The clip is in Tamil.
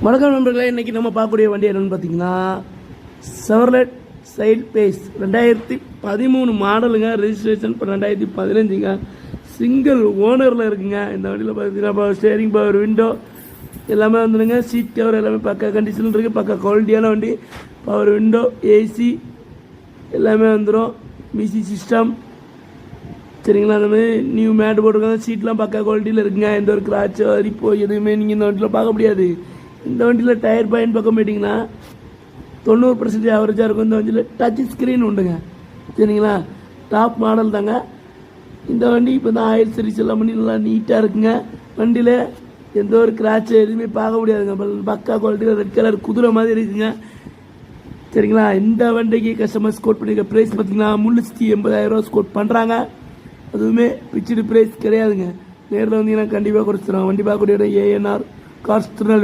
வணக்கம் நண்பர்களே, இன்றைக்கி நம்ம பார்க்கக்கூடிய வண்டி என்னென்னு பார்த்தீங்கன்னா செவர்லெட் சைல்ட் பேஸ் 2013 மாடலுங்க. ரெஜிஸ்ட்ரேஷன் இப்போ 2015ங்க. சிங்கிள் ஓனரில் இருக்குங்க. இந்த வண்டியில் பார்த்தீங்கன்னா ஸ்டேரிங் பவர், விண்டோ எல்லாமே வந்துடுங்க. சீட் கவர் எல்லாமே பக்கா கண்டிஷனில் இருக்குது. பக்கா குவாலிட்டியான வண்டி. பவர் விண்டோ, ஏசி எல்லாமே வந்துடும். மியூசிக் சிஸ்டம் சரிங்களா. அந்த மாதிரி நியூ மேட் போட்டிருக்காங்க. சீட்லாம் பக்கா குவாலிட்டியில் இருக்குங்க. எந்த ஒரு கிராச்சோ அரிப்போ எதுவுமே நீங்கள் இந்த வண்டியில் பார்க்க முடியாது. இந்த வண்டியில் டயர் பாயிண்ட் பக்கம் போயிட்டிங்கன்னா 90% ஆவரேஜாக இருக்கும். இந்த வண்டியில் டச் ஸ்க்ரீன் உண்டுங்க சரிங்களா. டாப் மாடல் தாங்க இந்த வண்டி. இப்போ தான் ஆயில் சர்வீஸ் எல்லாம் பண்ணி நல்லா நீட்டாக இருக்குங்க. வண்டியில் எந்த ஒரு கிராச்சு எதுவுமே பார்க்க முடியாதுங்க. பக்கா குவாலிட்டியில் ரெட் கலர் குதிரை மாதிரி இருக்குங்க சரிங்களா. இந்த வண்டிக்கு கஸ்டமர்ஸ் கோட் பண்ணியிருக்க ப்ரைஸ் பார்த்தீங்கன்னா 380,000 ஸ்கோட் பண்ணுறாங்க. அதுவுமே பிச்சுடு ப்ரைஸ் கிடையாதுங்க. நேரில் வந்தீங்கன்னா கண்டிப்பாக குறைச்சிடுவாங்க. வண்டி பார்க்கக்கூடிய இடம் ANR கார்ஸ் திருநெல்வேலி.